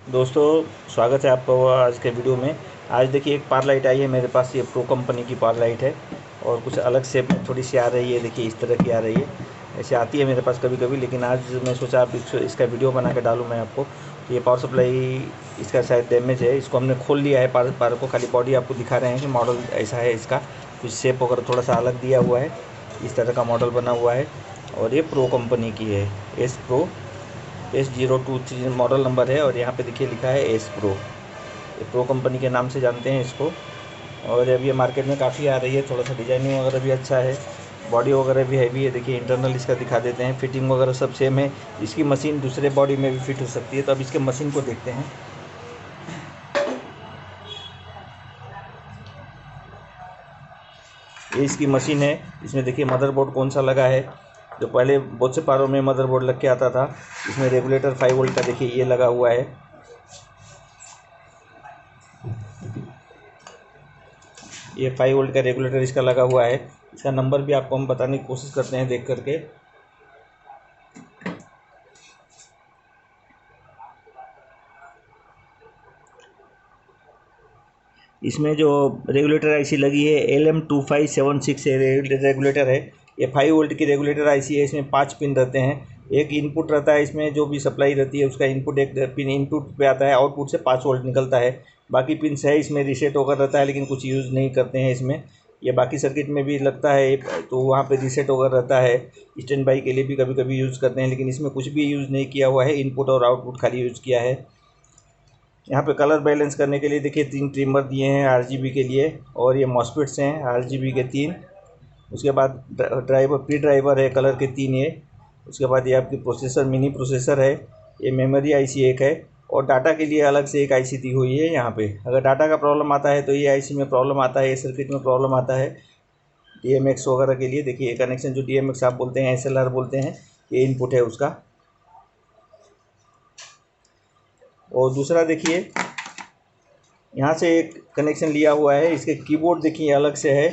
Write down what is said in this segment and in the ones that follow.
दोस्तों, स्वागत है आपका आज के वीडियो में। आज देखिए एक पावर लाइट आई है मेरे पास। ये प्रो कंपनी की पावर लाइट है और कुछ अलग शेप में थोड़ी सी आ रही है। देखिए इस तरह की आ रही है। ऐसे आती है मेरे पास कभी कभी, लेकिन आज मैं सोचा आप इसका वीडियो बना के डालूँ मैं आपको। तो ये पावर सप्लाई इसका शायद डैमेज है। इसको हमने खोल लिया है पावर को, खाली बॉडी आपको दिखा रहे हैं कि मॉडल ऐसा है इसका। कुछ शेप वगैरह थोड़ा सा अलग दिया हुआ है। इस तरह का मॉडल बना हुआ है और ये प्रो कंपनी की है। S023 मॉडल नंबर है और यहाँ पे देखिए लिखा है एस प्रो। ये प्रो कंपनी के नाम से जानते हैं इसको। और अभी ये मार्केट में काफ़ी आ रही है। थोड़ा सा डिज़ाइनिंग वगैरह भी अच्छा है, बॉडी वगैरह भी हैवी है। देखिए इंटरनल इसका दिखा देते हैं, फिटिंग वगैरह सब सेम है। इसकी मशीन दूसरे बॉडी में भी फिट हो सकती है। तो अब इसके मशीन को देखते हैं। ये इसकी मशीन है। इसमें देखिए मदरबोर्ड कौन सा लगा है। जो पहले बहुत से पारों में मदरबोर्ड लग के आता था, इसमें रेगुलेटर 5 वोल्ट का देखिए ये लगा हुआ है। ये 5 वोल्ट का रेगुलेटर इसका लगा हुआ है। इसका नंबर भी आपको हम बताने की कोशिश करते हैं देख करके। इसमें जो रेगुलेटर आईसी लगी है LM2576 रेगुलेटर है। ये 5 वोल्ट की रेगुलेटर आईसी है। इसमें 5 पिन रहते हैं। एक इनपुट रहता है इसमें, जो भी सप्लाई रहती है उसका इनपुट एक पिन इनपुट पे आता है। आउटपुट से 5 वोल्ट निकलता है। बाकी पिन्स है इसमें रीसेट होकर रहता है, लेकिन कुछ यूज़ नहीं करते हैं इसमें। ये बाकी सर्किट में भी लगता है तो वहाँ पे रीसेट होकर रहता है। स्टैंड बाई के लिए भी कभी कभी यूज़ करते हैं, लेकिन इसमें कुछ भी यूज़ नहीं किया हुआ है। इनपुट और आउटपुट खाली यूज़ किया है। यहाँ पे कलर बैलेंस करने के लिए देखिए 3 ट्रिमर दिए हैं RGB के लिए, और ये मॉस्फेट्स हैं RGB के 3। उसके बाद ड्राइवर प्री ड्राइवर है कलर के 3 ये। उसके बाद ये आपकी प्रोसेसर मिनी प्रोसेसर है। ये मेमोरी आईसी एक है, और डाटा के लिए अलग से एक आईसी दी हुई है। यहाँ पे अगर डाटा का प्रॉब्लम आता है तो ये आईसी में प्रॉब्लम आता है, ये सर्किट में प्रॉब्लम आता है। DMX वगैरह के लिए देखिए कनेक्शन, जो DMX आप बोलते हैं, SLR बोलते हैं, ये इनपुट है उसका। और दूसरा देखिए यहाँ से एक कनेक्शन लिया हुआ है। इसके कीबोर्ड देखिए अलग से है।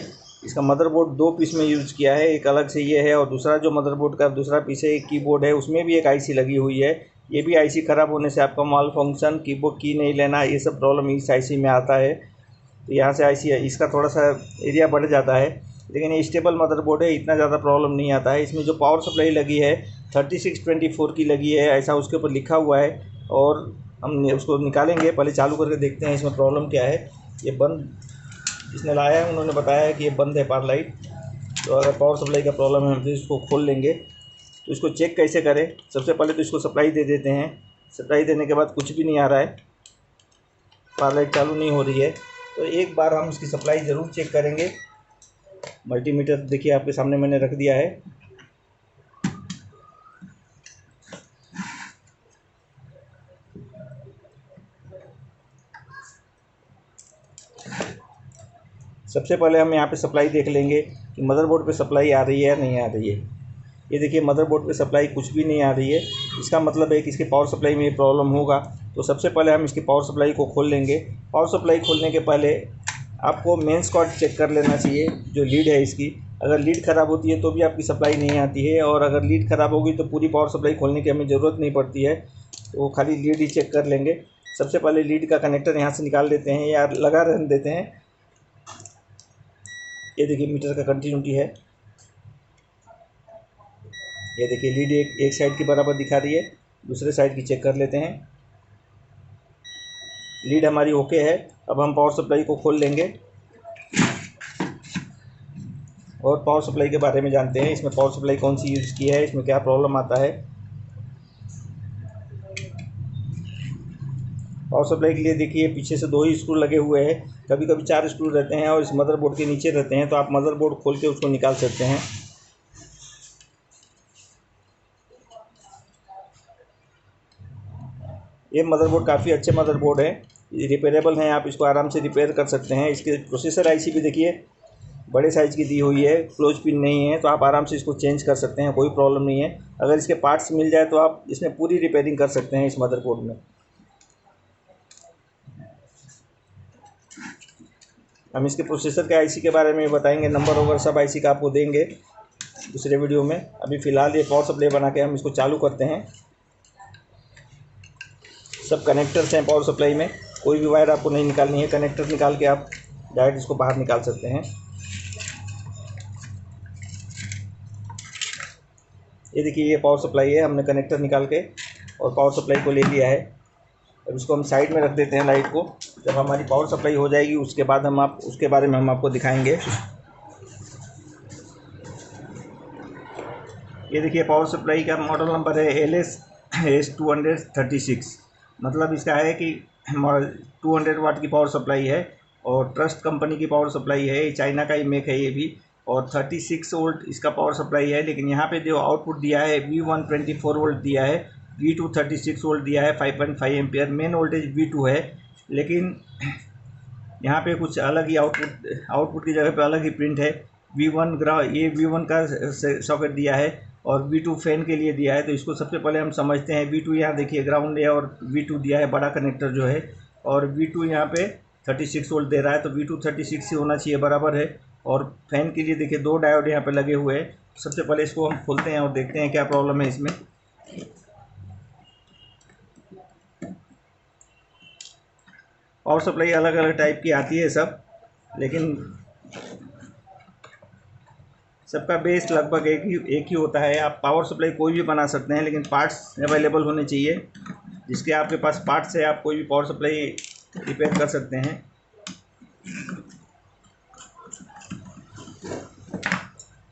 इसका मदरबोर्ड 2 पीस में यूज़ किया है, एक अलग से ये है, और दूसरा जो मदरबोर्ड का दूसरा पीस है, एक कीबोर्ड है, उसमें भी एक आईसी लगी हुई है। ये भी आईसी ख़राब होने से आपका माल फंक्शन, कीबोर्ड की नहीं लेना, ये सब प्रॉब्लम इस आईसी में आता है। तो यहाँ से आईसी है, इसका थोड़ा सा एरिया बढ़ जाता है, लेकिन ये स्टेबल मदरबोर्ड है, इतना ज़्यादा प्रॉब्लम नहीं आता है। इसमें जो पावर सप्लाई लगी है 3624 की लगी है, ऐसा उसके ऊपर लिखा हुआ है। और हम उसको निकालेंगे, पहले चालू करके देखते हैं इसमें प्रॉब्लम क्या है। ये बंद इसने लाया है, उन्होंने बताया है कि ये बंद है पावर लाइट। तो अगर पावर सप्लाई का प्रॉब्लम है हम तो इसको खोल लेंगे। तो इसको चेक कैसे करें? सबसे पहले तो इसको सप्लाई दे देते हैं। सप्लाई देने के बाद कुछ भी नहीं आ रहा है, पावर लाइट चालू नहीं हो रही है, तो एक बार हम इसकी सप्लाई ज़रूर चेक करेंगे। मल्टीमीटर देखिए आपके सामने मैंने रख दिया है। सबसे पहले हम यहाँ पे सप्लाई देख लेंगे कि मदरबोर्ड पे सप्लाई आ रही है या नहीं आ रही है। ये देखिए मदरबोर्ड पे सप्लाई कुछ भी नहीं आ रही है। इसका मतलब है कि इसके पावर सप्लाई में प्रॉब्लम होगा। तो सबसे पहले हम इसकी पावर सप्लाई को खोल लेंगे। पावर सप्लाई खोलने के पहले आपको मेंस कॉर्ड चेक कर लेना चाहिए, जो लीड है इसकी। अगर लीड ख़राब होती है तो भी आपकी सप्लाई नहीं आती है, और अगर लीड ख़राब होगी तो पूरी पावर सप्लाई खोलने की हमें ज़रूरत नहीं पड़ती है। तो खाली लीड ही चेक कर लेंगे। सबसे पहले लीड का कनेक्टर यहाँ से निकाल देते हैं या लगा रहने देते हैं। ये देखिए मीटर का कंटिन्यूटी है। ये देखिए लीड एक साइड की बराबर दिखा रही है, दूसरे साइड की चेक कर लेते हैं। लीड हमारी ओके है। अब हम पावर सप्लाई को खोल लेंगे और पावर सप्लाई के बारे में जानते हैं। इसमें पावर सप्लाई कौन सी यूज़ की है, इसमें क्या प्रॉब्लम आता है। पावर सप्लाई के लिए देखिए पीछे से 2 ही स्क्रू लगे हुए हैं। कभी कभी 4 स्क्रू रहते हैं और इस मदरबोर्ड के नीचे रहते हैं, तो आप मदरबोर्ड खोल के उसको निकाल सकते हैं। ये मदरबोर्ड काफ़ी अच्छे मदरबोर्ड है, रिपेयरेबल हैं, आप इसको आराम से रिपेयर कर सकते हैं। इसके प्रोसेसर आईसी भी देखिए बड़े साइज़ की दी हुई है, क्लोज पिन नहीं है, तो आप आराम से इसको चेंज कर सकते हैं, कोई प्रॉब्लम नहीं है। अगर इसके पार्ट्स मिल जाए तो आप इसमें पूरी रिपेयरिंग कर सकते हैं इस मदरबोर्ड में। हम इसके प्रोसेसर के आईसी के बारे में बताएंगे, नंबर वगैरह सब आईसी का आपको देंगे दूसरे वीडियो में। अभी फ़िलहाल ये पावर सप्लाई बना के हम इसको चालू करते हैं। सब कनेक्टर्स हैं पावर सप्लाई में, कोई भी वायर आपको नहीं निकालनी है, कनेक्टर निकाल के आप डायरेक्ट इसको बाहर निकाल सकते हैं। ये देखिए, ये पावर सप्लाई है, हमने कनेक्टर निकाल के और पावर सप्लाई को ले लिया है। अब इसको हम साइड में रख देते हैं लाइट को। जब हमारी पावर सप्लाई हो जाएगी उसके बाद उसके बारे में हम आपको दिखाएंगे। ये देखिए, पावर सप्लाई का मॉडल नंबर है LS236। मतलब इसका है कि 200 वाट की पावर सप्लाई है और ट्रस्ट कंपनी की पावर सप्लाई है, चाइना का ही मेक है ये भी, और 36 वोल्ट इसका पावर सप्लाई है। लेकिन यहाँ पे जो आउटपुट दिया है V1 24 वोल्ट दिया है, V2 36 वोल्ट दिया है, 5.5 एम्पियर। मेन वोल्टेज V2 है, लेकिन यहाँ पे कुछ अलग ही आउटपुट की जगह पे अलग ही प्रिंट है। ये V1 का सॉकेट दिया है और V2 फैन के लिए दिया है। तो इसको सबसे पहले हम समझते हैं। V2 यहाँ देखिए ग्राउंड है और V2 दिया है बड़ा कनेक्टर जो है, और V2 यहाँ पे 36 वोल्ट दे रहा है, तो V2 36 ही होना चाहिए, बराबर है। और फैन के लिए देखिए 2 डायोड यहाँ पे लगे हुए हैं। सबसे पहले इसको हम खोलते हैं और देखते हैं क्या प्रॉब्लम है इसमें। पावर सप्लाई अलग अलग टाइप की आती है सब, लेकिन सबका बेस लगभग एक ही होता है। आप पावर सप्लाई कोई भी बना सकते हैं, लेकिन पार्ट्स अवेलेबल होने चाहिए। जिसके आपके पास पार्ट्स है, आप कोई भी पावर सप्लाई रिपेयर कर सकते हैं।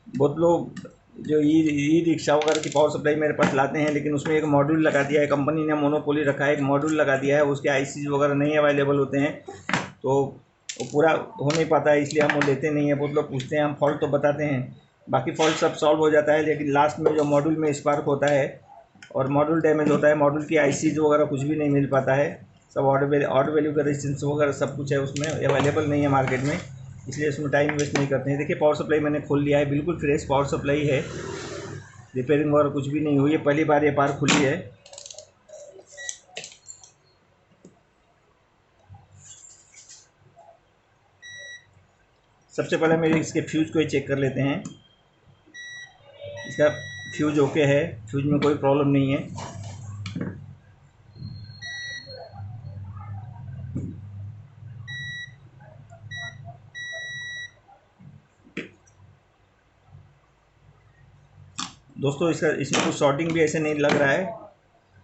बहुत लोग जो ई रिक्शा वगैरह की पावर सप्लाई मेरे पास लाते हैं, लेकिन उसमें एक मॉड्यूल लगा दिया है, कंपनी ने मोनोपोली रखा है, एक मॉड्यूल लगा दिया है, उसके आईसी वगैरह नहीं अवेलेबल होते हैं, तो वो पूरा हो नहीं पाता है, इसलिए हम वो लेते नहीं हैं। बहुत लोग पूछते हैं, हम फॉल्ट तो बताते हैं, बाकी फॉल्ट सब सॉल्व हो जाता है, लेकिन लास्ट में जो मॉड्यूल में स्पार्क होता है और मॉड्यूल डैमेज होता है, मॉड्यूल की आईसीज वगैरह कुछ भी नहीं मिल पाता है। सब ऑड वैल्यू का रेजिस्टेंस वगैरह सब कुछ है उसमें, अवेलेबल नहीं है मार्केट में, इसलिए उसमें टाइम वेस्ट नहीं करते हैं। देखिए, पावर सप्लाई मैंने खोल लिया है, बिल्कुल फ्रेश पावर सप्लाई है, रिपेयरिंग वगैरह कुछ भी नहीं हुई है, पहली बार ये पार खुली है। सबसे पहले मेरे इसके फ्यूज़ को ही चेक कर लेते हैं। इसका फ्यूज़ ओके है, फ्यूज़ में कोई प्रॉब्लम नहीं है। दोस्तों, इसमें कुछ शॉर्टिंग भी ऐसे नहीं लग रहा है,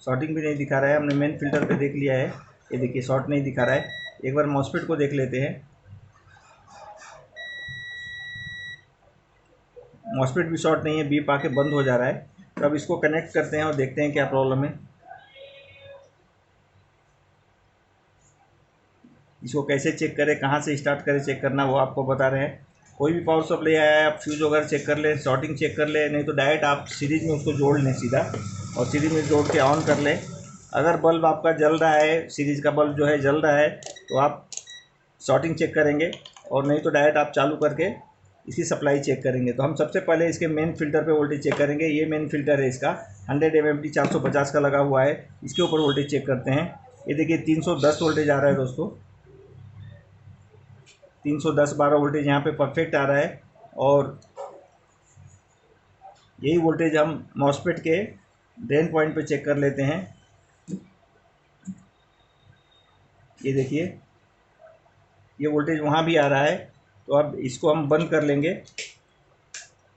शॉर्टिंग भी नहीं दिखा रहा है। हमने मेन फिल्टर पे देख लिया है, ये देखिए शॉर्ट नहीं दिखा रहा है। एक बार मॉसफेट को देख लेते हैं। मॉसफेट भी शॉर्ट नहीं है, बीप आके बंद हो जा रहा है। तो अब इसको कनेक्ट करते हैं और देखते हैं क्या प्रॉब्लम है। इसको कैसे चेक करें, कहाँ से स्टार्ट करें चेक करना, वो आपको बता रहे हैं। कोई भी पावर सप्लाई आया है, आप फ्यूज वगैरह चेक कर लें, शॉर्टिंग चेक कर लें, नहीं तो डायरेक्ट आप सीरीज में उसको जोड़ लें सीधा, और सीरीज में जोड़ के ऑन कर लें। अगर बल्ब आपका जल रहा है, सीरीज का बल्ब जो है जल रहा है, तो आप शॉर्टिंग चेक करेंगे, और नहीं तो डायरेक्ट आप चालू करके इसकी सप्लाई चेक करेंगे। तो हम सबसे पहले इसके मेन फिल्टर पे वोल्टेज चेक करेंगे। ये मेन फिल्टर है इसका, 100 mmD 450 का लगा हुआ है। इसके ऊपर वोल्टेज चेक करते हैं। ये देखिए 310 वोल्टेज आ रहा है दोस्तों, 310-12 वोल्टेज यहाँ पे परफेक्ट आ रहा है। और यही वोल्टेज हम मॉसफेट के ड्रेन पॉइंट पे चेक कर लेते हैं। ये देखिए, ये वोल्टेज वहाँ भी आ रहा है, तो अब इसको हम बंद कर लेंगे।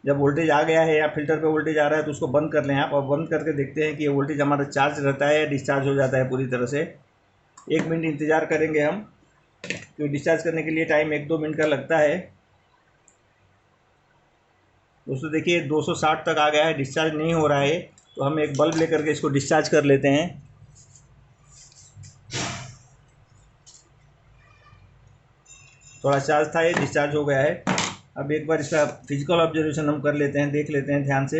जब वोल्टेज आ गया है या फिल्टर पे वोल्टेज आ रहा है तो उसको बंद कर लें आप, और बंद करके देखते हैं कि ये वोल्टेज हमारा चार्ज रहता है या डिस्चार्ज हो जाता है पूरी तरह से। 1 मिनट इंतज़ार करेंगे हम, क्योंकि डिस्चार्ज करने के लिए टाइम 1-2 मिनट का लगता है। दोस्तों देखिए 260 तक आ गया है, डिस्चार्ज नहीं हो रहा है, तो हम एक बल्ब लेकर के इसको डिस्चार्ज कर लेते हैं। थोड़ा चार्ज था, ये डिस्चार्ज हो गया है। अब एक बार इसका फिजिकल ऑब्जर्वेशन हम कर लेते हैं, देख लेते हैं ध्यान से,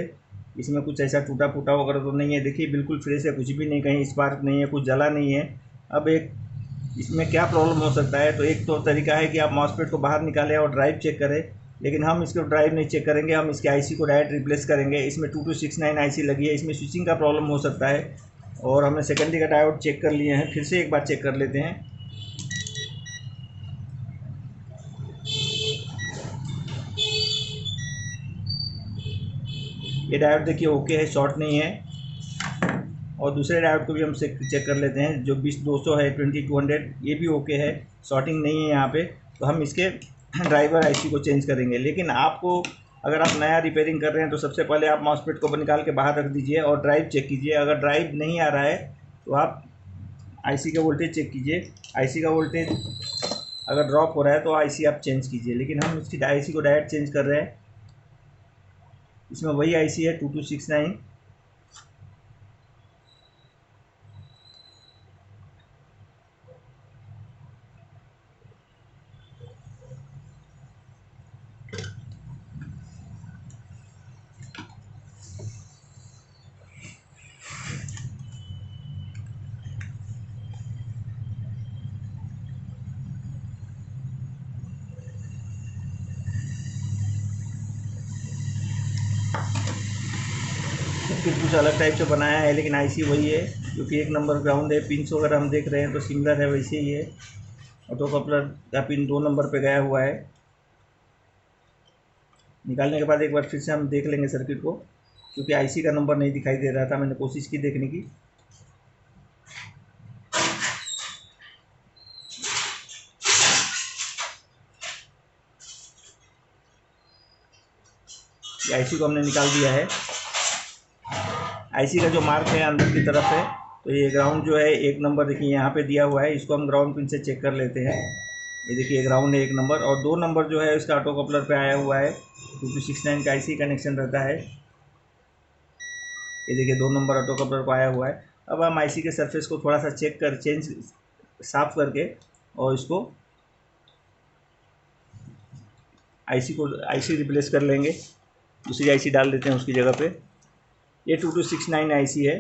इसमें कुछ ऐसा टूटा फूटा वगैरह तो नहीं है। देखिए बिल्कुल फ्रेश है, कुछ भी नहीं, कहीं स्पार्क नहीं है, कुछ जला नहीं है। अब एक इसमें क्या प्रॉब्लम हो सकता है, तो एक तो तरीका है कि आप मॉसफेट को बाहर निकालें और ड्राइव चेक करें, लेकिन हम इसको ड्राइव नहीं चेक करेंगे, हम इसके आईसी को डायरेक्ट रिप्लेस करेंगे। इसमें 2269 आईसी लगी है, इसमें स्विचिंग का प्रॉब्लम हो सकता है, और हमने सेकेंडरी का डायोड चेक कर लिए हैं, फिर से एक बार चेक कर लेते हैं। ये डायोड देखिए ओके है, शॉर्ट नहीं है। और दूसरे डायोड को भी हम चेक कर लेते हैं। जो 20200 है, 2200, ये भी ओके है, शॉर्टिंग नहीं है यहाँ पे। तो हम इसके ड्राइवर आईसी को चेंज करेंगे। लेकिन आपको, अगर आप नया रिपेयरिंग कर रहे हैं तो सबसे पहले आप मॉसफेट को निकाल के बाहर रख दीजिए और ड्राइव चेक कीजिए। अगर ड्राइव नहीं आ रहा है तो आप आईसी का वोल्टेज चेक कीजिए। आईसी का वोल्टेज अगर ड्रॉप हो रहा है तो आईसी आप चेंज कीजिए। लेकिन हम इसकी आईसी को डायरेक्ट चेंज कर रहे हैं। इसमें वही आईसी है 2269। सर्किट कुछ अलग टाइप से बनाया है, लेकिन आईसी वही है, क्योंकि एक नंबर ग्राउंड है। पिन अगर हम देख रहे हैं तो सिमिलर है, वैसे ही है। ऑटो कपलर का पिन 2 नंबर पे गया हुआ है। निकालने के बाद एक बार फिर से हम देख लेंगे सर्किट को, क्योंकि आईसी का नंबर नहीं दिखाई दे रहा था। मैंने कोशिश की देखने की। आईसी को हमने निकाल दिया है। आईसी का जो मार्क है अंदर की तरफ है, तो ये ग्राउंड जो है 1 नंबर देखिए यहाँ पे दिया हुआ है। इसको हम ग्राउंड पिन से चेक कर लेते हैं। ये देखिए ग्राउंड है 1 नंबर, और 2 नंबर जो है इसका ऑटो कपलर पे आया हुआ है। 2269 का आईसी कनेक्शन रहता है। ये देखिए 2 नंबर ऑटो कपलर को आया हुआ है। अब हम आईसी के सरफेस को थोड़ा सा साफ करके, और इसको आईसी रिप्लेस कर लेंगे। दूसरी आईसी डाल देते हैं उसकी जगह पे। ये 2269 आईसी है।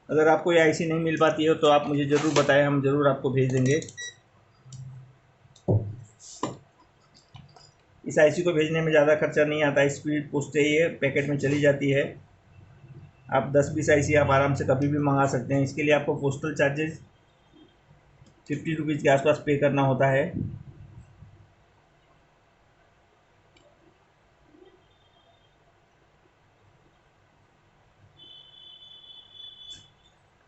अगर आपको ये आईसी नहीं मिल पाती है तो आप मुझे ज़रूर बताएं, हम ज़रूर आपको भेज देंगे। इस आईसी को भेजने में ज़्यादा खर्चा नहीं आता है। स्पीड पोस्टेज ये पैकेट में चली जाती है। आप 10-20 आईसी आप आराम से कभी भी मंगा सकते हैं। इसके लिए आपको पोस्टल चार्जेस 50 रुपीज़ के आसपास पे करना होता है।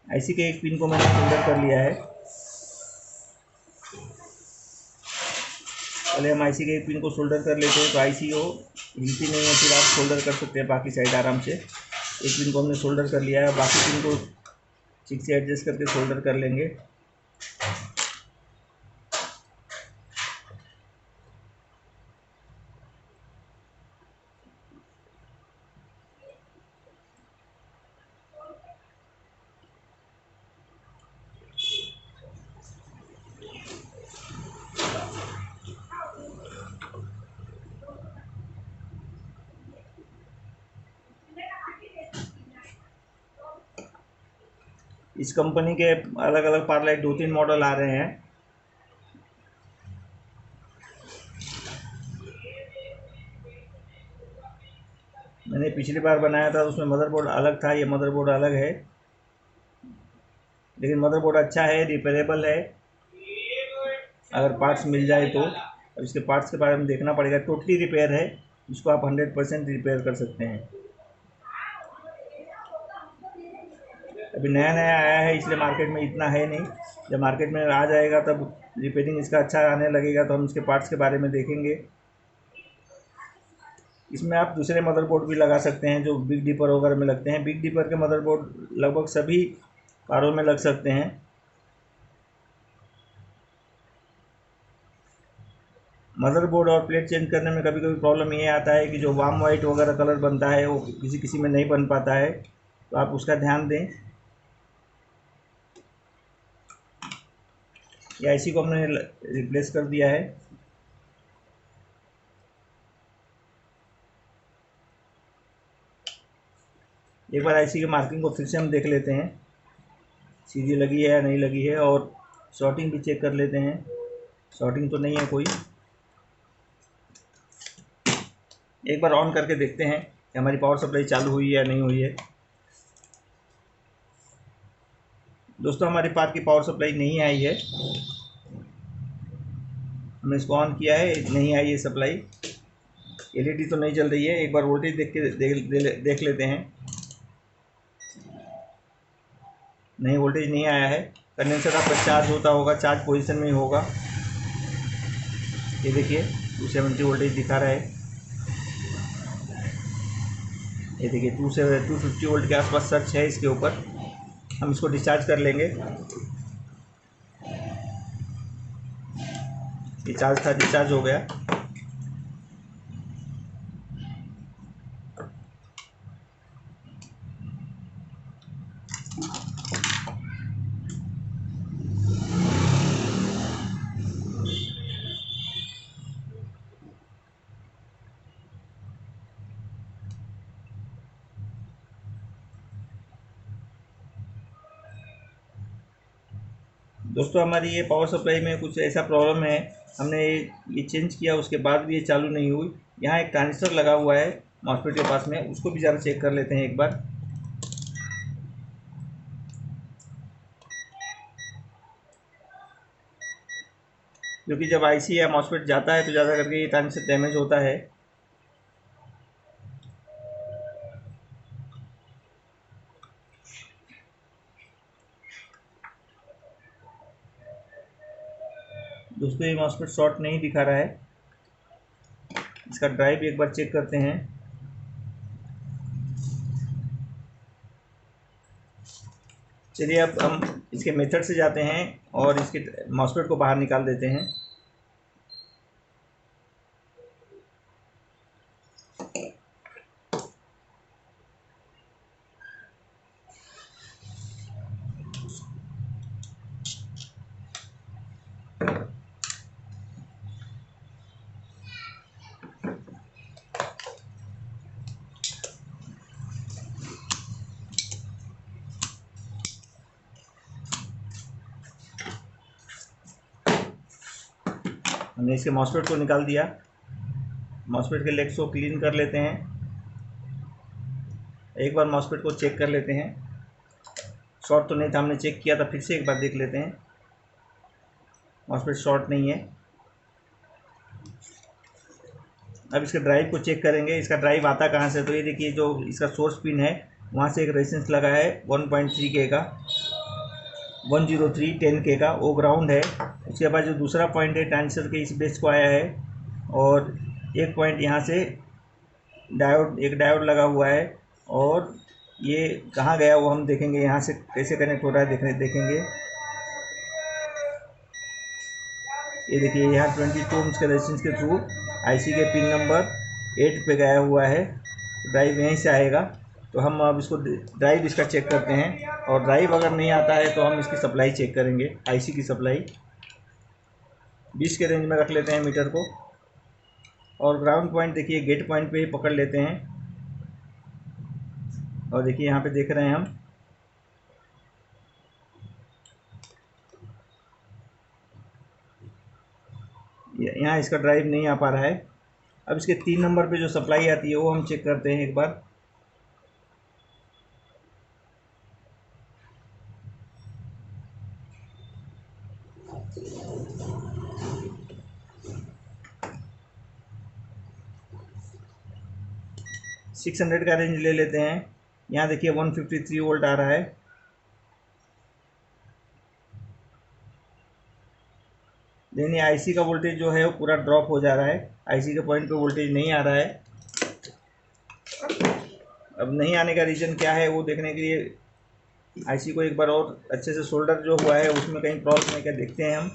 आईसी के एक पिन को मैंने सोल्डर कर लिया है। पहले हम आईसी के एक पिन को सोल्डर कर लेते हैं, तो आईसी हो हिलती नहीं है, फिर आप सोल्डर कर सकते हैं बाकी साइड आराम से। एक पिन को हमने सोल्डर कर लिया है, बाकी पिन को ठीक से एडजस्ट करके सोल्डर कर लेंगे। इस कंपनी के अलग अलग पावर लाइट 2-3 मॉडल आ रहे हैं। मैंने पिछली बार बनाया था उसमें मदरबोर्ड अलग था, ये मदरबोर्ड अलग है। लेकिन मदरबोर्ड अच्छा है, रिपेयरेबल है अगर पार्ट्स मिल जाए तो। अब इसके पार्ट्स के बारे में देखना पड़ेगा। टोटली रिपेयर है, इसको आप 100% रिपेयर कर सकते हैं। अभी नया नया आया है, इसलिए मार्केट में इतना है नहीं। जब मार्केट में आ जाएगा तब रिपेयरिंग इसका अच्छा आने लगेगा, तो हम इसके पार्ट्स के बारे में देखेंगे। इसमें आप दूसरे मदरबोर्ड भी लगा सकते हैं जो बिग डीपर वगैरह में लगते हैं। बिग डीपर के मदरबोर्ड लगभग सभी कारों में लग सकते हैं। मदरबोर्ड और प्लेट चेंज करने में कभी कभी प्रॉब्लम ये आता है कि जो वार्म वाइट वगैरह कलर बनता है वो किसी किसी में नहीं बन पाता है, तो आप उसका ध्यान दें। ये आईसी को हमने रिप्लेस कर दिया है। एक बार आईसी की मार्किंग को फिर से हम देख लेते हैं, सीधी लगी है या नहीं लगी है, और शॉर्टिंग भी चेक कर लेते हैं। शॉर्टिंग तो नहीं है कोई। एक बार ऑन करके देखते हैं कि हमारी पावर सप्लाई चालू हुई है या नहीं हुई है। दोस्तों, हमारे पास की पावर सप्लाई नहीं आई है। हमने इसको ऑन किया है, नहीं आई है सप्लाई। एलईडी तो नहीं जल रही है। एक बार वोल्टेज देख लेते हैं। नहीं, वोल्टेज नहीं आया है। कंडेंसर आपका चार्ज होता होगा, चार्ज पोजीशन में ही होगा। ये देखिए 270 वोल्टेज दिखा रहा है। ये देखिए 250 वोल्ट के आसपास सर्च है इसके ऊपर। हम इसको डिस्चार्ज कर लेंगे। ये चार्ज था, डिस्चार्ज हो गया। दोस्तों हमारी ये पावर सप्लाई में कुछ ऐसा प्रॉब्लम है, हमने ये चेंज किया उसके बाद भी ये चालू नहीं हुई। यहाँ एक ट्रांजिस्टर लगा हुआ है मॉसफेट के पास में, उसको भी ज़रा चेक कर लेते हैं एक बार। क्योंकि जब आईसी या मॉसफेट जाता है तो ज़्यादा करके ये ट्रांजिस्टर डैमेज होता है। दोस्तों ये मॉसफेट शॉर्ट नहीं दिखा रहा है। इसका ड्राइव एक बार चेक करते हैं। चलिए अब हम इसके मेथड से जाते हैं और इसके मॉसफेट को बाहर निकाल देते हैं। हमने इसके मॉसफेट को निकाल दिया। मॉसफेट के लेग्स को क्लीन कर लेते हैं। एक बार मॉसफेट को चेक कर लेते हैं। शॉर्ट तो नहीं था, हमने चेक किया था, फिर से एक बार देख लेते हैं। मॉसफेट शॉर्ट नहीं है। अब इसके ड्राइव को चेक करेंगे। इसका ड्राइव आता कहाँ से, तो ये देखिए जो इसका सोर्स पिन है वहाँ से एक रेजिस्टेंस लगा है 1.3 के का, 103 10 के का, वो ग्राउंड है। उसके बाद जो दूसरा पॉइंट है ट्रांजिस्टर के इस बेस को आया है, और एक पॉइंट यहाँ से एक डायोड लगा हुआ है। और ये कहाँ गया वो हम देखेंगे, यहाँ से कैसे कनेक्ट हो रहा है देखेंगे। ये देखिए यहाँ 22 ओम्स के रेजिस्टेंस के थ्रू आईसी के पिन नंबर 8 पे गया हुआ है। ड्राइव यहीं से आएगा। तो हम अब इसको ड्राइव इसका चेक करते हैं, और ड्राइव अगर नहीं आता है तो हम इसकी सप्लाई चेक करेंगे। आईसी की सप्लाई 20 के रेंज में रख लेते हैं मीटर को, और ग्राउंड पॉइंट देखिए गेट पॉइंट पे ही पकड़ लेते हैं। और देखिए यहाँ पे देख रहे हैं हम, यहाँ इसका ड्राइव नहीं आ पा रहा है। अब इसके 3 नंबर पे जो सप्लाई आती है वो हम चेक करते हैं एक बार। सिक्स 600 का रेंज ले लेते हैं। यहाँ देखिए 153 वोल्ट आ रहा है। लेकिन आईसी का वोल्टेज जो है वो पूरा ड्रॉप हो जा रहा है। आईसी के पॉइंट पे वोल्टेज नहीं आ रहा है। अब नहीं आने का रीज़न क्या है वो देखने के लिए आईसी को एक बार और अच्छे से सोल्डर जो हुआ है उसमें कहीं प्रॉब्लम है क्या देखते हैं हम।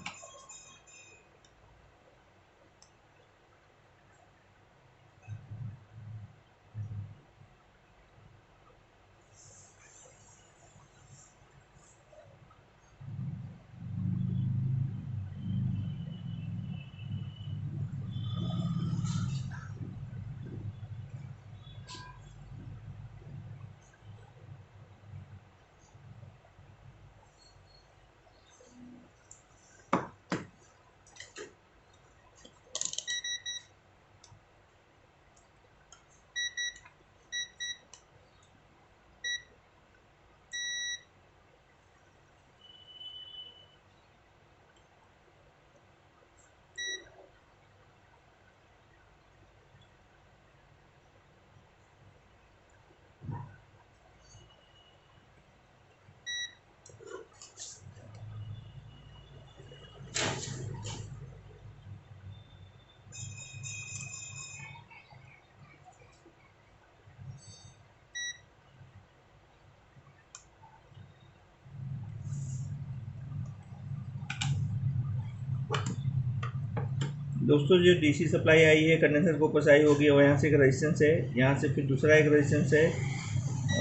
दोस्तों जो डीसी सप्लाई आई है कंडेंसर के ऊपर से आई होगी, और यहाँ से एक रेजिस्टेंस है, यहाँ से फिर दूसरा एक रेजिस्टेंस है,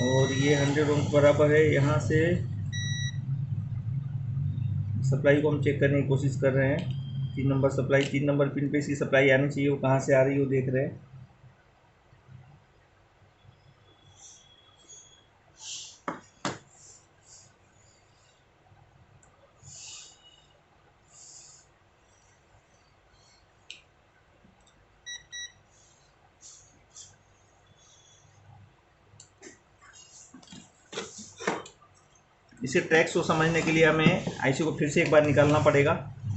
और ये 100 ओम बराबर है। यहाँ से सप्लाई को हम चेक करने की कोशिश कर रहे हैं। 3 नंबर सप्लाई, 3 नंबर पिन पे इसकी सप्लाई आनी चाहिए, वो कहाँ से आ रही है वो देख रहे हैं। इसे ट्रैक्स को समझने के लिए हमें आईसी को फिर से एक बार निकालना पड़ेगा।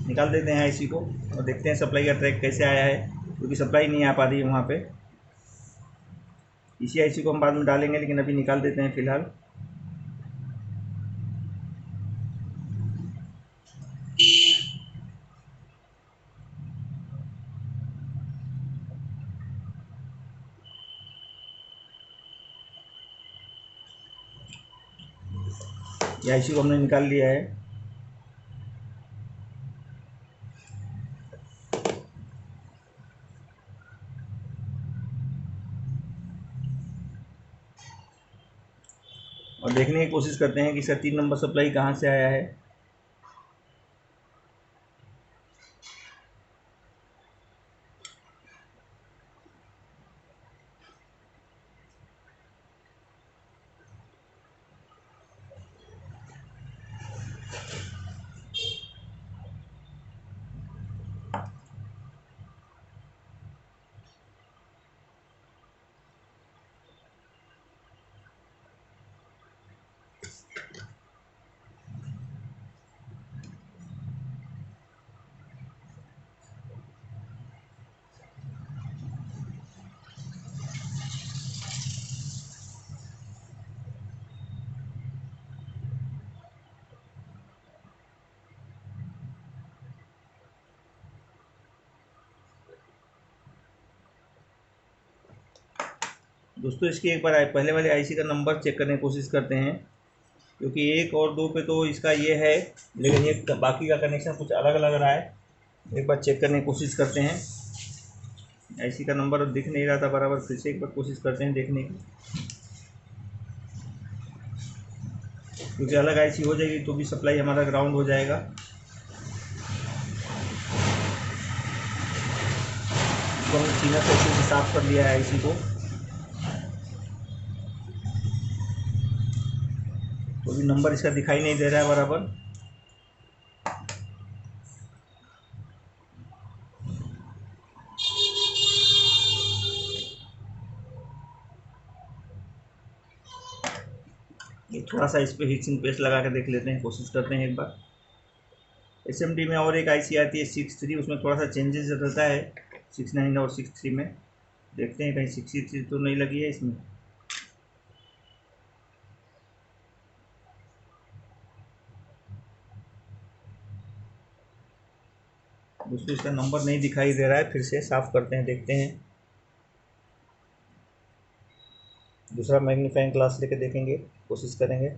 निकाल देते हैं आईसी को और देखते हैं सप्लाई का ट्रैक कैसे आया है, क्योंकि सप्लाई नहीं आ पा रही है वहाँ पे। इसी आईसी को हम बाद में डालेंगे, लेकिन अभी निकाल देते हैं फ़िलहाल। ये आईसी को हमने निकाल लिया है। और देखने की कोशिश करते हैं कि इसका 3 नंबर सप्लाई कहाँ से आया है। दोस्तों इसकी एक बार पहले वाले आईसी का नंबर चेक करने की कोशिश करते हैं, क्योंकि 1 और 2 पे तो इसका ये है, लेकिन ये बाकी का कनेक्शन कुछ अलग लग रहा है। एक बार चेक करने की कोशिश करते हैं। आईसी का नंबर दिख नहीं रहा था बराबर, फिर से एक बार कोशिश करते हैं देखने की, क्योंकि अलग आईसी हो जाएगी तो भी सप्लाई हमारा ग्राउंड हो जाएगा। इसको हमने चीना से अच्छे से साफ कर लिया है आईसी को, तो भी नंबर इसका दिखाई नहीं दे रहा है बराबर। ये थोड़ा सा इस पर हीटिंग पेस्ट लगा के देख लेते हैं, कोशिश करते हैं एक बार। एसएमडी में और एक आईसी आती है 63, उसमें थोड़ा सा चेंजेस रहता है 69 और 63 में। देखते हैं कहीं 63 तो नहीं लगी है इसमें। दोस्तों इसका नंबर नहीं दिखाई दे रहा है, फिर से साफ़ करते हैं, देखते हैं। दूसरा मैग्नीफाइंग ग्लास लेके देखेंगे, कोशिश करेंगे।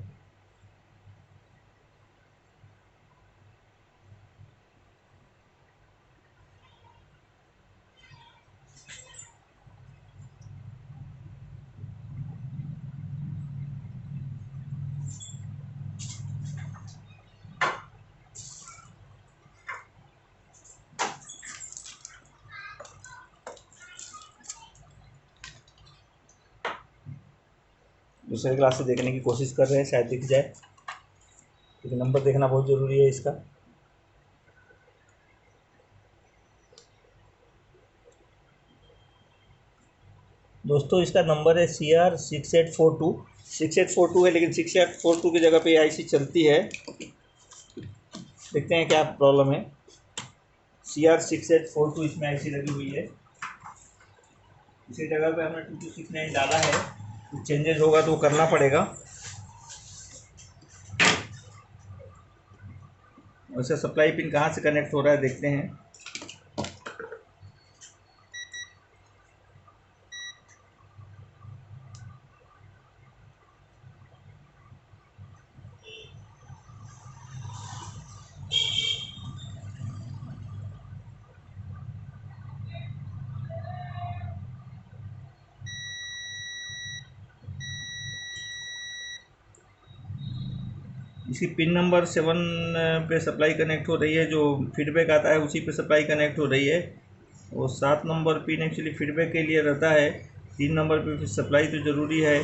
दूसरे ग्लास से देखने की कोशिश कर रहे हैं, शायद दिख जाए, क्योंकि नंबर देखना बहुत ज़रूरी है इसका। दोस्तों इसका नंबर है CR6842। 6842 है, लेकिन 6842 की जगह पे आईसी चलती है। देखते हैं क्या प्रॉब्लम है। CR6842 इसमें आईसी लगी हुई है। इसी जगह पे हमने 2269 डाला है, कुछ चेंजेस होगा तो वो करना पड़ेगा। वैसे सप्लाई पिन कहाँ से कनेक्ट हो रहा है देखते हैं। इसकी पिन नंबर 7 पे सप्लाई कनेक्ट हो रही है, जो फीडबैक आता है उसी पे सप्लाई कनेक्ट हो रही है। और 7 नंबर पिन एक्चुअली फीडबैक के लिए रहता है, 3 नंबर पे फिर सप्लाई तो ज़रूरी है।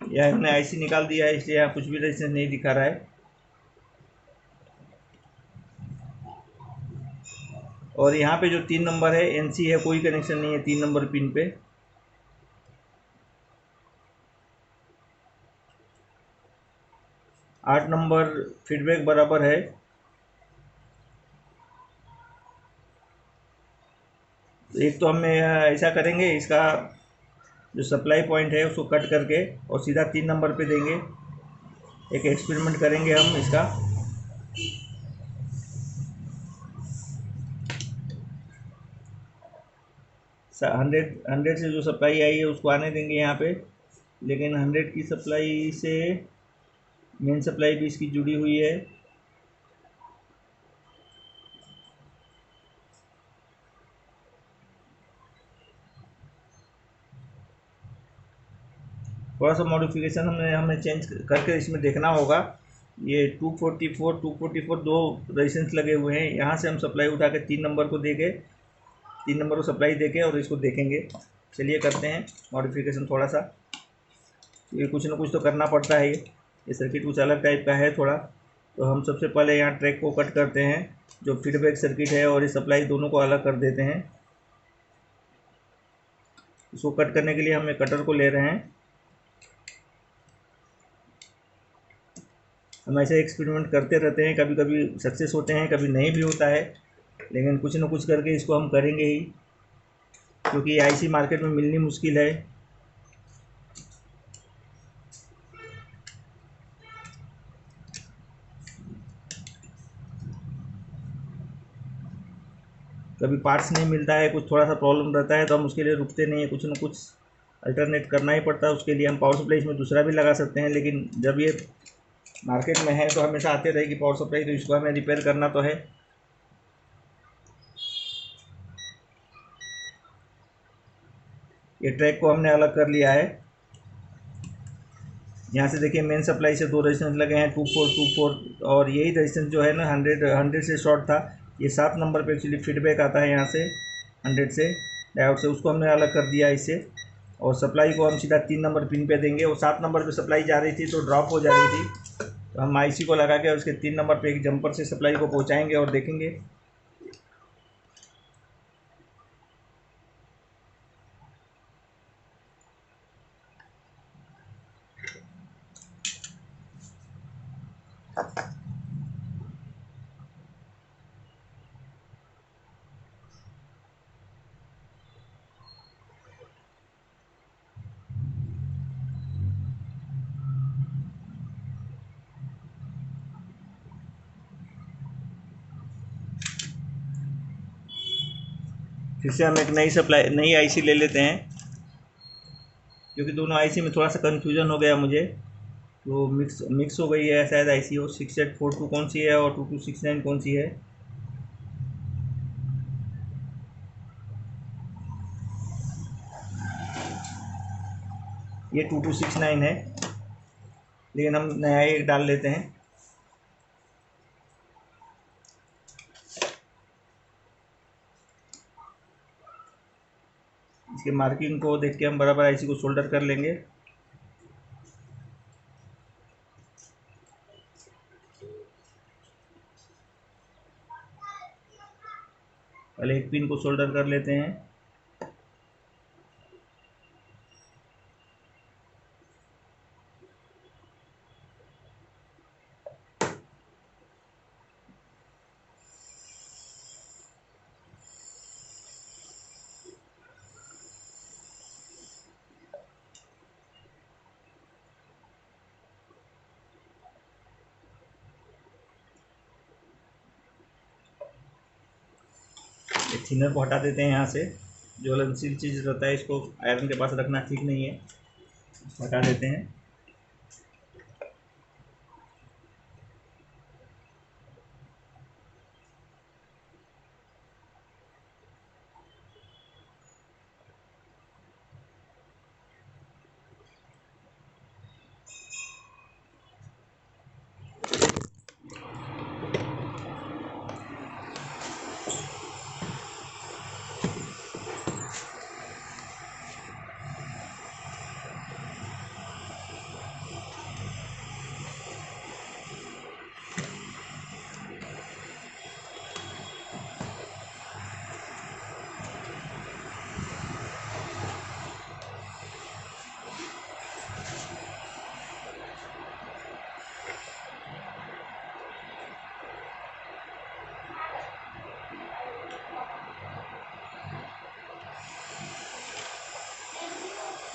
यह हमने आईसी निकाल दिया है, इसलिए यहाँ कुछ भी रेजिस्टेंस नहीं दिखा रहा है। और यहाँ पे जो 3 नंबर है एनसी है, कोई कनेक्शन नहीं है 3 नंबर पिन पे। आठ नंबर फीडबैक बराबर है। एक तो हम ऐसा करेंगे, इसका जो सप्लाई पॉइंट है उसको कट करके और सीधा 3 नंबर पे देंगे। एक एक्सपेरिमेंट करेंगे हम इसका। 100 से जो सप्लाई आई है उसको आने देंगे यहाँ पे, लेकिन 100 की सप्लाई से मेन सप्लाई भी इसकी जुड़ी हुई है। थोड़ा सा मॉडिफिकेशन हमें चेंज करके इसमें देखना होगा। ये 244 दो रेजिस्टेंस लगे हुए हैं, यहाँ से हम सप्लाई उठा के 3 नंबर को देके 3 नंबर को सप्लाई देके और इसको देखेंगे। चलिए करते हैं मॉडिफिकेशन थोड़ा सा। ये कुछ ना कुछ तो करना पड़ता है। ये सर्किट कुछ अलग टाइप का है थोड़ा। तो हम सबसे पहले यहाँ ट्रैक को कट करते हैं, जो फीडबैक सर्किट है और ये सप्लाई दोनों को अलग कर देते हैं। इसको कट करने के लिए हम एक कटर को ले रहे हैं। हम ऐसे एक्सपेरिमेंट करते रहते हैं, कभी कभी सक्सेस होते हैं, कभी नहीं भी होता है, लेकिन कुछ ना कुछ करके इसको हम करेंगे ही, क्योंकि ये आईसी मार्केट में मिलनी मुश्किल है। कभी पार्ट्स नहीं मिलता है, कुछ थोड़ा सा प्रॉब्लम रहता है, तो हम उसके लिए रुकते नहीं है, कुछ ना कुछ अल्टरनेट करना ही पड़ता है। उसके लिए हम पावर सप्लाई इसमें दूसरा भी लगा सकते हैं, लेकिन जब ये मार्केट में है तो हमेशा आते रहेगी पावर सप्लाई, तो इसको हमें रिपेयर करना तो है। ये ट्रैक को हमने अलग कर लिया है। यहाँ से देखिए मेन सप्लाई से दो रेजिस्टेंस लगे हैं 2424, और यही रेजिस्टेंस जो है ना 100 से शॉर्ट था। ये 7 नंबर पे एक्चुअली फीडबैक आता है यहाँ से 100 से डायोड से, उसको हमने अलग कर दिया इससे। और सप्लाई को हम सीधा 3 नंबर पिन पे देंगे। और 7 नंबर पे सप्लाई जा रही थी तो ड्रॉप हो जा रही थी, तो हम आईसी को लगा के उसके 3 नंबर पे एक जंपर से सप्लाई को पहुँचाएँगे और देखेंगे। फिर से हम एक नई आईसी ले लेते हैं, क्योंकि दोनों आईसी में थोड़ा सा कन्फ्यूज़न हो गया मुझे। तो मिक्स हो गई है शायद आईसी। हो 6842 कौन सी है और 2269 कौन सी है। ये 2269 है, लेकिन हम नया एक डाल लेते हैं। इसके मार्किंग को देख के हम बराबर आईसी को सोल्डर कर लेंगे। पहले एक पिन को सोल्डर कर लेते हैं। ये थिनर को हटा देते हैं यहाँ से। जो ज्वलनशील चीज़ रहता है इसको आयरन के पास रखना ठीक नहीं है, हटा देते हैं।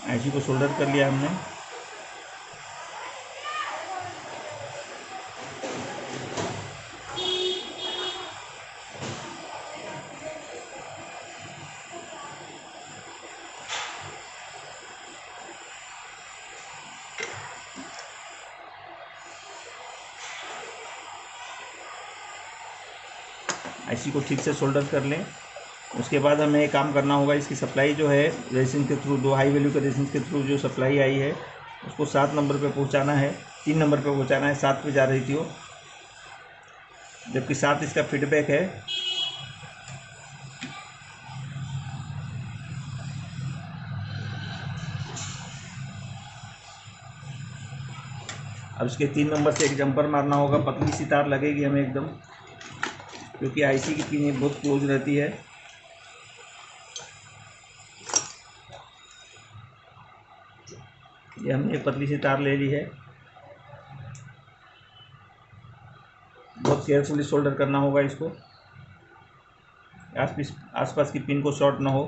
आईसी को सोल्डर कर लिया हमने। आईसी को ठीक से सोल्डर कर लें। उसके बाद हमें एक काम करना होगा, इसकी सप्लाई जो है रेजिन के थ्रू, 2 हाई वैल्यू के रेजिन के थ्रू जो सप्लाई आई है उसको 7 नंबर पे पहुंचाना है, 3 नंबर पे पहुंचाना है। 7 पे जा रही थी वो, जबकि 7 इसका फीडबैक है। अब इसके 3 नंबर से एक जंपर मारना होगा। पतली सी तार लगेगी हमें एकदम, क्योंकि आईसी की पिन बहुत क्लोज रहती है। ये हमने एक पतली सी तार ले ली है। बहुत केयरफुली सोल्डर करना होगा इसको, आसपास की पिन को शॉर्ट ना हो।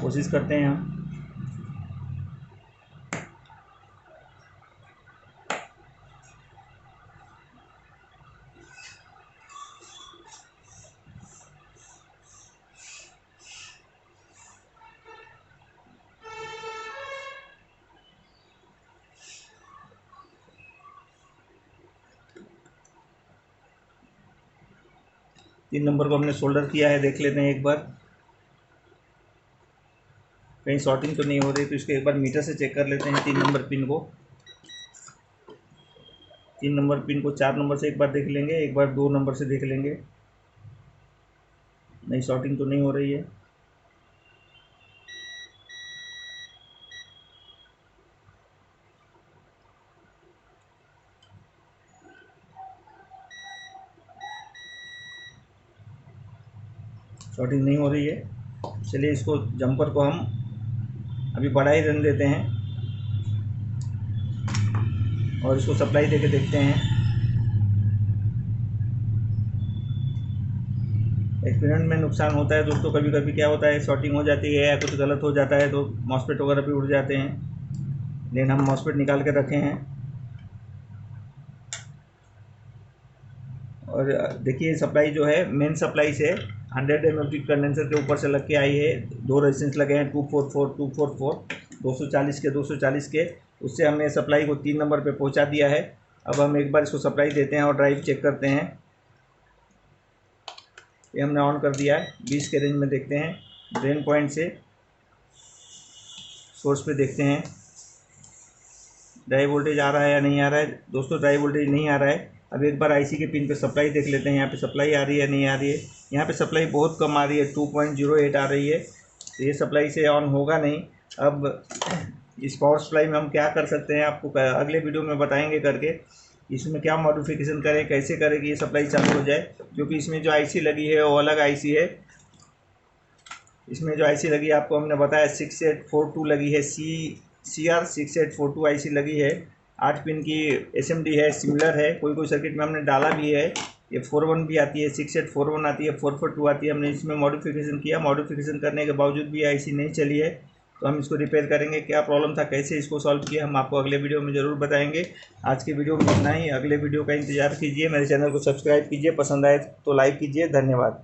कोशिश करते हैं हम। तीन नंबर को हमने सोल्डर किया है, देख लेते हैं एक बार कहीं शॉर्टिंग तो नहीं हो रही। तो इसको एक बार मीटर से चेक कर लेते हैं। 3 नंबर पिन को 3 नंबर पिन को 4 नंबर से एक बार देख लेंगे, एक बार 2 नंबर से देख लेंगे। नहीं, शॉर्टिंग तो नहीं हो रही है। शॉर्टिंग नहीं हो रही है। चलिए इसको जंपर को हम अभी बड़ा ही रन देते हैं और इसको सप्लाई देके देखते हैं। एक्सपेरिमेंट में नुकसान होता है दोस्तों, कभी कभी क्या होता है, शॉर्टिंग हो जाती है या कुछ गलत हो जाता है तो मॉसफेट वगैरह भी उड़ जाते हैं। लेकिन हम मॉसफेट निकाल के रखे हैं। और देखिए सप्लाई जो है मेन सप्लाई से 100 mFT कंडेंसर के ऊपर से लग के आई है। 2 रेजिस्टेंस लगे हैं 240 के 240 के। उससे हमने सप्लाई को 3 नंबर पे पहुंचा दिया है। अब हम एक बार इसको सप्लाई देते हैं और ड्राइव चेक करते हैं। ये हमने ऑन कर दिया है। 20 के रेंज में देखते हैं। ड्रेन पॉइंट से सोर्स पे देखते हैं ड्राइव वोल्टेज आ रहा है या नहीं आ रहा है। दोस्तों ड्राइव वोल्टेज नहीं आ रहा है। अब एक बार आईसी के पिन पे सप्लाई देख लेते हैं। यहाँ पे सप्लाई आ रही है नहीं आ रही है। यहाँ पे सप्लाई बहुत कम आ रही है, 2.08 आ रही है। तो ये सप्लाई से ऑन होगा नहीं। अब इस पावर सप्लाई में हम क्या कर सकते हैं आपको अगले वीडियो में बताएंगे करके, इसमें क्या मॉडिफिकेशन करें, कैसे करें कि ये सप्लाई चालू हो जाए। क्योंकि इसमें जो आईसी लगी है वो अलग आईसी है। इसमें जो आईसी लगी है आपको हमने बताया 6842 लगी है, CR 6842 आईसी लगी है। 8 पिन की SMD है, सिमिलर है। कोई कोई सर्किट में हमने डाला भी है। ये 41 भी आती है, 6841 आती है, 442 आती है। हमने इसमें मॉडिफिकेशन किया। मॉडिफिकेशन करने के बावजूद भी आईसी नहीं चली है। तो हम इसको रिपेयर करेंगे। क्या प्रॉब्लम था, कैसे इसको सॉल्व किया, हम आपको अगले वीडियो में ज़रूर बताएंगे। आज की वीडियो में इतना ही। अगले वीडियो का इंतजार कीजिए। मेरे चैनल को सब्सक्राइब कीजिए, पसंद आए तो लाइक कीजिए। धन्यवाद।